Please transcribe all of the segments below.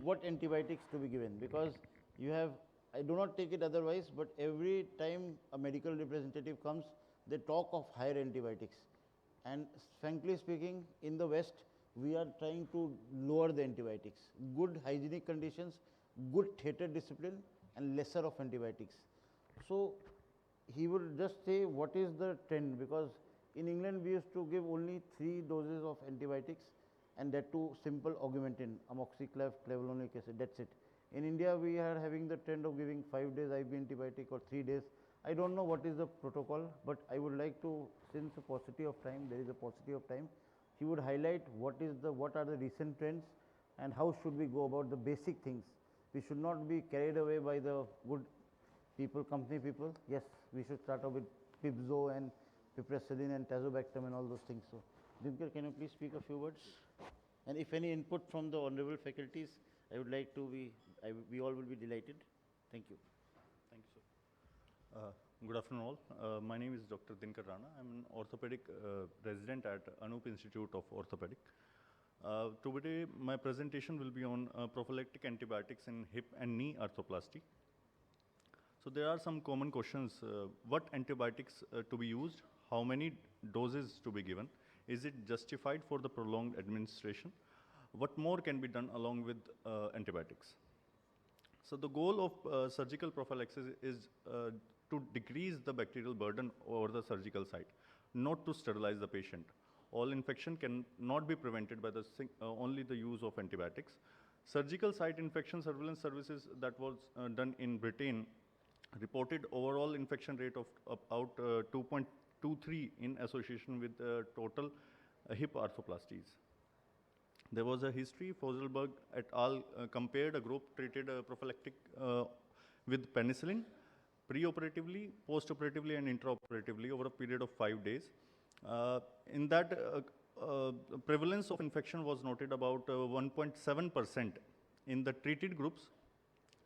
what antibiotics to be given, because you have, I do not take it otherwise, but every time a medical representative comes, they talk of higher antibiotics. And frankly speaking, in the West, we are trying to lower the antibiotics. Good hygienic conditions, good theatre discipline, and lesser of antibiotics. So he would just say what is the trend, because in England we used to give only 3 doses of antibiotics, and that too simple augmentin, amoxiclav, clavulanic acid, that's it. In India we are having the trend of giving 5 days IV antibiotic or 3 days. I don't know what is the protocol, but I would like to, since a paucity of time, there is a paucity of time, he would highlight what are the recent trends and how should we go about the basic things. We should not be carried away by the good people, company people. Yes, we should start off with Pibzo and piperacillin and tazobactam and all those things. So, Dinkar, can you please speak a few words? And if any input from the honorable faculties, I would like to be, we all will be delighted. Thank you. Thank you, sir. Good afternoon all. My name is Dr. Dinkar Rana. I'm an orthopedic resident at Anup Institute of Orthopedic. Today, my presentation will be on prophylactic antibiotics in hip and knee arthroplasty. So there are some common questions. What antibiotics to be used? How many doses to be given? Is it justified for the prolonged administration? What more can be done along with antibiotics? So the goal of surgical prophylaxis is to decrease the bacterial burden over the surgical site, not to sterilize the patient. All infection can not be prevented by the only the use of antibiotics. Surgical site infection surveillance services that was done in Britain reported overall infection rate of about 2.23 in association with total hip arthroplasties. There was a history. Foselberg et al. Compared a group treated prophylactic with penicillin preoperatively, postoperatively, and intraoperatively over a period of 5 days. In that, prevalence of infection was noted about 1.7% in the treated groups,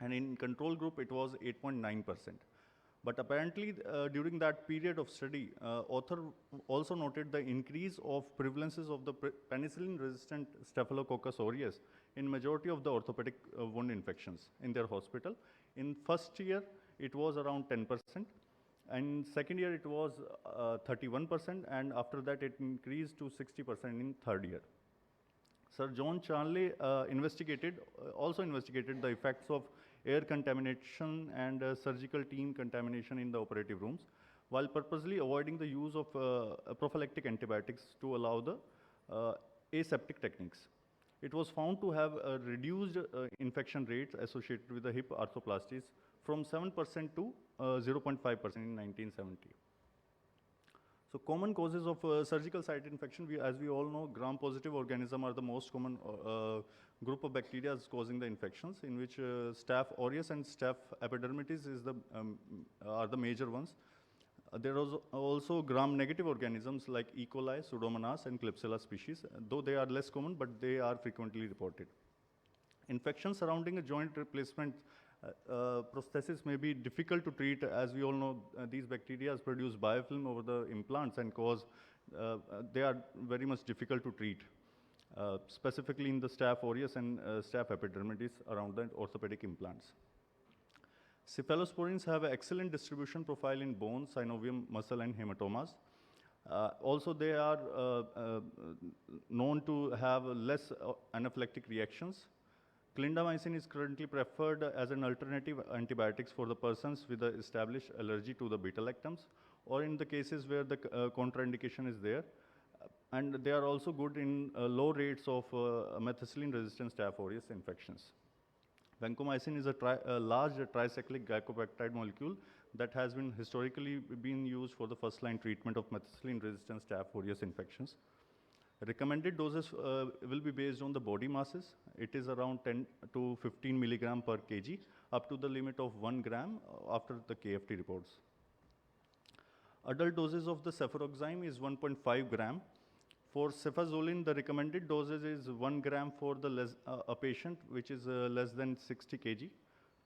and in control group it was 8.9%. But apparently, during that period of study, author also noted the increase of prevalences of the penicillin-resistant Staphylococcus aureus in majority of the orthopedic wound infections in their hospital. In first year, it was around 10%, and second year it was 31%, and after that it increased to 60% in third year. Sir John Charnley also investigated the effects of air contamination and surgical team contamination in the operative rooms, while purposely avoiding the use of prophylactic antibiotics to allow the aseptic techniques. It was found to have reduced infection rates associated with the hip arthroplasties from 7% to 0.5% in 1970. So common causes of surgical site infection, as we all know, gram-positive organisms are the most common group of bacteria causing the infections, in which Staph aureus and Staph epidermidis are the major ones. There are also gram-negative organisms like E. coli, Pseudomonas, and Klebsiella species, though they are less common, but they are frequently reported. Infections surrounding a joint replacement prosthesis may be difficult to treat. As we all know, these bacteria produce biofilm over the implants and they are very much difficult to treat, specifically in the Staph aureus and Staph epidermidis around the orthopedic implants. Cephalosporins have an excellent distribution profile in bone, synovium, muscle, and hematomas. Also, they are known to have less anaphylactic reactions. Clindamycin is currently preferred as an alternative antibiotics for the persons with an established allergy to the beta-lactams, or in the cases where the contraindication is there. And they are also good in low rates of methicillin-resistant Staph aureus infections. Vancomycin is a large tricyclic glycopeptide molecule that has been historically been used for the first-line treatment of methicillin-resistant Staph aureus infections. Recommended doses will be based on the body masses. It is around 10 to 15 milligram per kg, up to the limit of 1 gram after the KFT reports. Adult doses of the cefuroxime is 1.5 gram. For cefazolin, the recommended dosage is 1 gram for the a patient which is less than 60 kg,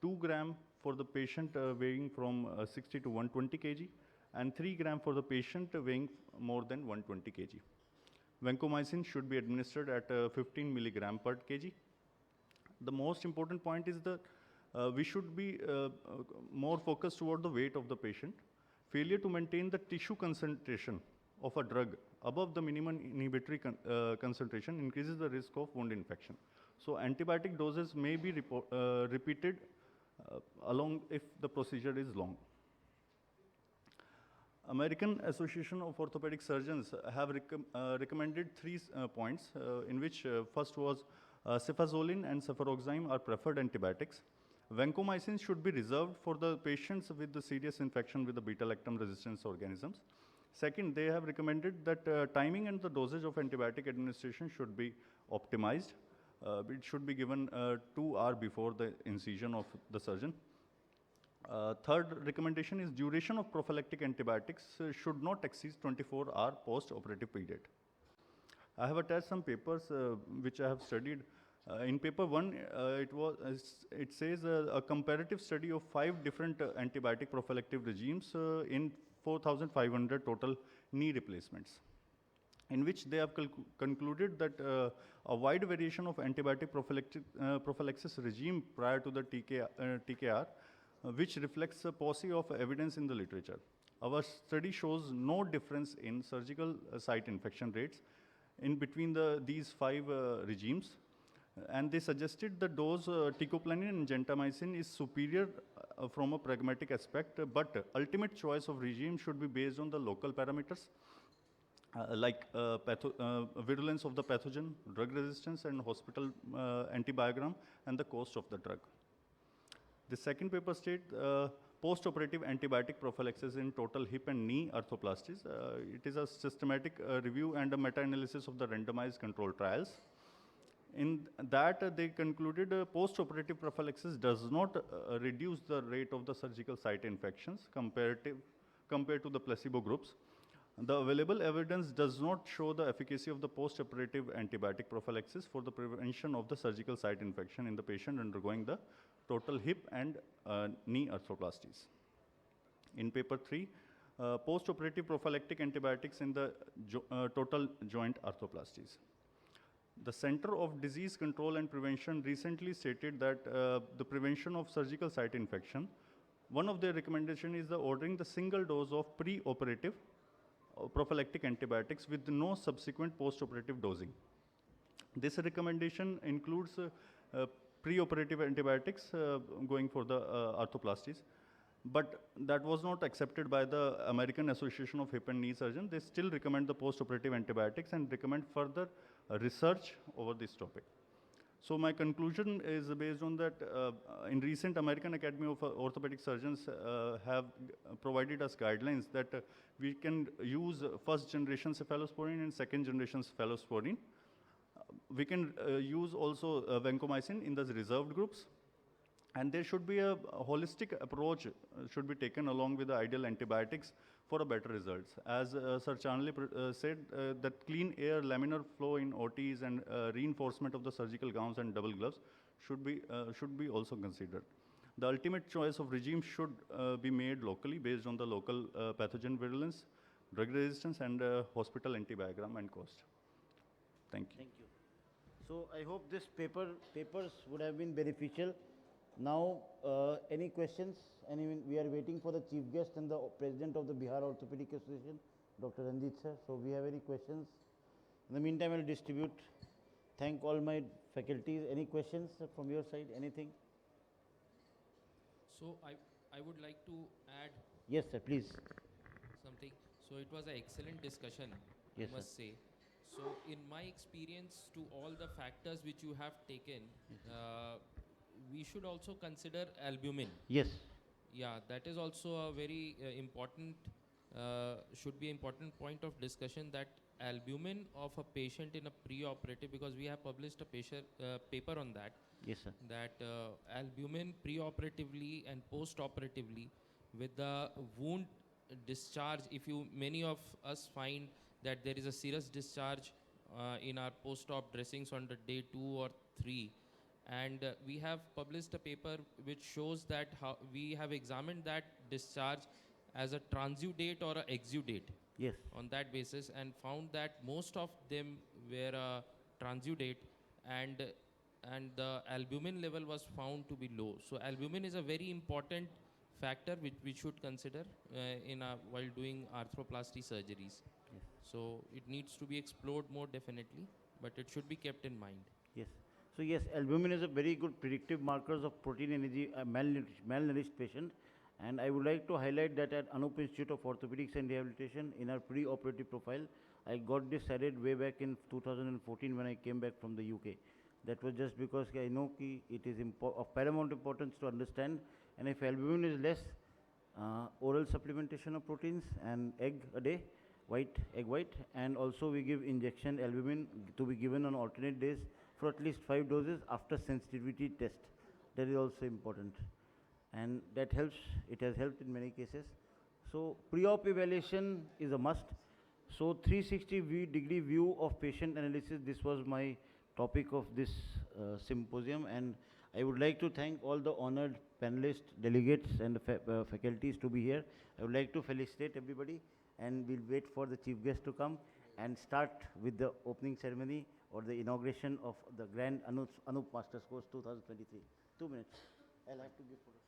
2 gram for the patient weighing from 60 to 120 kg, and 3 gram for the patient weighing more than 120 kg. Vancomycin should be administered at 15 milligram per kg. The most important point is that we should be more focused toward the weight of the patient. Failure to maintain the tissue concentration of a drug above the minimum inhibitory concentration increases the risk of wound infection. So antibiotic doses may be repeated along if the procedure is long. American Association of Orthopedic Surgeons have recommended three points, in which first was cefazolin and cefuroxime are preferred antibiotics. Vancomycin should be reserved for the patients with the serious infection with the beta-lactam resistance organisms. Second, they have recommended that timing and the dosage of antibiotic administration should be optimized. It should be given 2 hours before the incision of the surgeon. Third recommendation is duration of prophylactic antibiotics should not exceed 24-hour post-operative period. I have attached some papers which I have studied. In paper 1, it says a comparative study of 5 different antibiotic prophylactic regimes in 4,500 total knee replacements, in which they have concluded that a wide variation of antibiotic prophylaxis regime prior to the TKR, which reflects a paucity of evidence in the literature. Our study shows no difference in surgical site infection rates in between these 5 regimes. And they suggested the dose teicoplanin and gentamicin is superior from a pragmatic aspect, but ultimate choice of regime should be based on the local parameters like virulence of the pathogen, drug resistance, and hospital antibiogram, and the cost of the drug. The second paper states post-operative antibiotic prophylaxis in total hip and knee arthroplasties. It is a systematic review and a meta-analysis of the randomized control trials. In that, they concluded post-operative prophylaxis does not reduce the rate of the surgical site infections compared to the placebo groups. The available evidence does not show the efficacy of the post-operative antibiotic prophylaxis for the prevention of the surgical site infection in the patient undergoing the total hip and knee arthroplasties. In paper 3, post-operative prophylactic antibiotics in the total joint arthroplasties. The Center of Disease Control and Prevention recently stated that the prevention of surgical site infection, one of their recommendations is the ordering the single dose of pre-operative prophylactic antibiotics with no subsequent post-operative dosing. This recommendation includes pre-operative antibiotics going for the arthroplasties, but that was not accepted by the American Association of Hip and Knee Surgeons. They still recommend the post-operative antibiotics and recommend further research over this topic. So my conclusion is based on that in recent American Academy of Orthopedic Surgeons have provided us guidelines that we can use first generation cephalosporin and second generation cephalosporin. We can use also vancomycin in the reserved groups. And there should be a holistic approach should be taken along with the ideal antibiotics for a better results. As Sir Chanley said, that clean air, laminar flow in OTs and reinforcement of the surgical gowns and double gloves should be also considered. The ultimate choice of regime should be made locally based on the local pathogen virulence, drug resistance, and hospital antibiogram and cost. Thank you. Thank you. So I hope this papers would have been beneficial. Now, any questions? We are waiting for the chief guest and the president of the Bihar Orthopedic Association, Dr. Ranjit sir. So, we have any questions? In the meantime, I will distribute. Thank all my faculties. Any questions from your side? Anything? So, I would like to add. Yes, sir. Please. Something. So, it was an excellent discussion. Yes, I must say. So, in my experience, to all the factors which you have taken. We should also consider albumin. Yes. Yeah, that is also a very important, should be important point of discussion, that albumin of a patient in a pre-operative, because we have published a paper on that. Yes, sir. That albumin pre-operatively and post-operatively with the wound discharge, many of us find that there is a serous discharge in our post-op dressings on the day 2 or 3. And we have published a paper which shows that how we have examined that discharge as a transudate or a exudate. Yes. On that basis, and found that most of them were transudate, and and the albumin level was found to be low. So albumin is a very important factor which we should consider while doing arthroplasty surgeries. So it needs to be explored more definitely, but it should be kept in mind. Yes. So yes, albumin is a very good predictive markers of protein energy malnourished patient. And I would like to highlight that at Anup Institute of Orthopedics and Rehabilitation, in our pre-operative profile, I got this added way back in 2014 when I came back from the UK. That was just because I know it is of paramount importance to understand. And if albumin is less, oral supplementation of proteins and egg a day, egg white, and also we give injection albumin to be given on alternate days for at least 5 doses after sensitivity test. That is also important, and that helps. It has helped in many cases. So pre-op evaluation is a must. So 360-degree view of patient analysis. This was my topic of this symposium, and I would like to thank all the honored panelists, delegates, and faculties to be here. I would like to felicitate everybody, and we'll wait for the chief guest to come and start with the opening ceremony or the inauguration of the Grand Anup Masters Course 2023. 2 minutes. I'll have to give photos.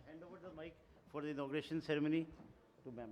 Hand over the mic for the inauguration ceremony to ma'am.